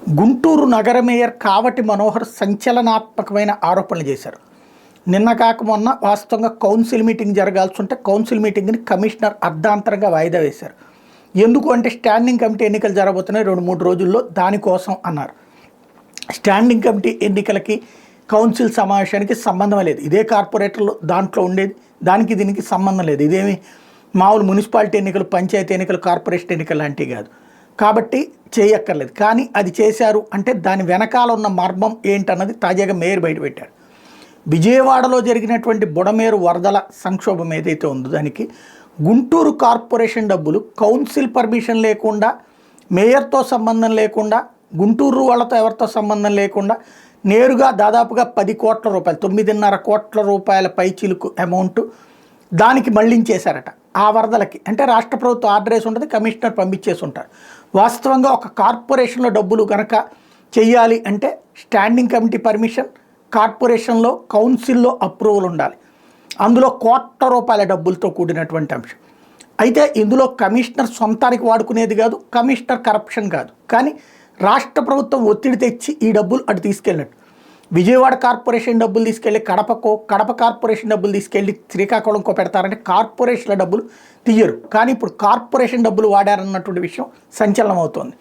గుంటూరు నగర మేయర్ కావటి మనోహర్ సంచలనాత్మకమైన ఆరోపణలు చేశారు. నిన్న కాక మొన్న వాస్తవంగా కౌన్సిల్ మీటింగ్ జరగాల్సి ఉంటే కౌన్సిల్ మీటింగ్ని కమిషనర్ అర్ధాంతరంగా వాయిదా వేశారు. ఎందుకు అంటే స్టాండింగ్ కమిటీ ఎన్నికలు జరగబోతున్నాయి 2-3 రోజుల్లో, దానికోసం అన్నారు. స్టాండింగ్ కమిటీ ఎన్నికలకి కౌన్సిల్ సమావేశానికి సంబంధం లేదు. ఇదే కార్పొరేటర్లు దాంట్లో ఉండేది, దానికి దీనికి సంబంధం లేదు. ఇదేమి మామూలు మున్సిపాలిటీ ఎన్నికలు, పంచాయతీ ఎన్నికలు, కార్పొరేషన్ ఎన్నికలు లాంటివి కాదు. కాబట్టి చేయక్కర్లేదు. కానీ అది చేశారు అంటే దాని వెనకాల ఉన్న మర్మం ఏంటన్నది తాజాగా మేయర్ బయటపెట్టాడు. విజయవాడలో జరిగినటువంటి బుడమేరు వరదల సంక్షోభం ఏదైతే ఉందో దానికి గుంటూరు కార్పొరేషన్ డబ్బులు కౌన్సిల్ పర్మిషన్ లేకుండా, మేయర్తో సంబంధం లేకుండా, గుంటూరు వాళ్ళతో ఎవరితో సంబంధం లేకుండా నేరుగా దాదాపుగా 10 కోట్ల రూపాయలు, 9.5 కోట్ల రూపాయల పైచిలుకు అమౌంట్ దానికి మళ్లించేశారట. ఆ వరదలకి అంటే రాష్ట్ర ప్రభుత్వం ఆర్డర్ వేసి ఉంటుంది, కమిషనర్ పంపించేసి ఉంటారు. వాస్తవంగా ఒక కార్పొరేషన్లో డబ్బులు కనుక చెయ్యాలి అంటే స్టాండింగ్ కమిటీ పర్మిషన్, కార్పొరేషన్లో కౌన్సిల్లో అప్రూవల్ ఉండాలి. అందులో కోట్ల రూపాయల డబ్బులతో కూడినటువంటి అంశం. అయితే ఇందులో కమిషనర్ సొంతానికి వాడుకునేది కాదు, కమిషనర్ కరప్షన్ కాదు. కానీ రాష్ట్ర ప్రభుత్వం ఒత్తిడి తెచ్చి ఈ డబ్బులు అటు తీసుకెళ్ళినట్టు. విజయవాడ కార్పొరేషన్ డబ్బులు తీసుకెళ్ళి కడపకో, కడప కార్పొరేషన్ డబ్బులు తీసుకెళ్ళి శ్రీకాకుళంకో పెడతారంటే కార్పొరేషన్ల డబ్బులు తీయరు. కానీ ఇప్పుడు కార్పొరేషన్ డబ్బులు వాడారన్నటువంటి విషయం సంచలనం అవుతోంది.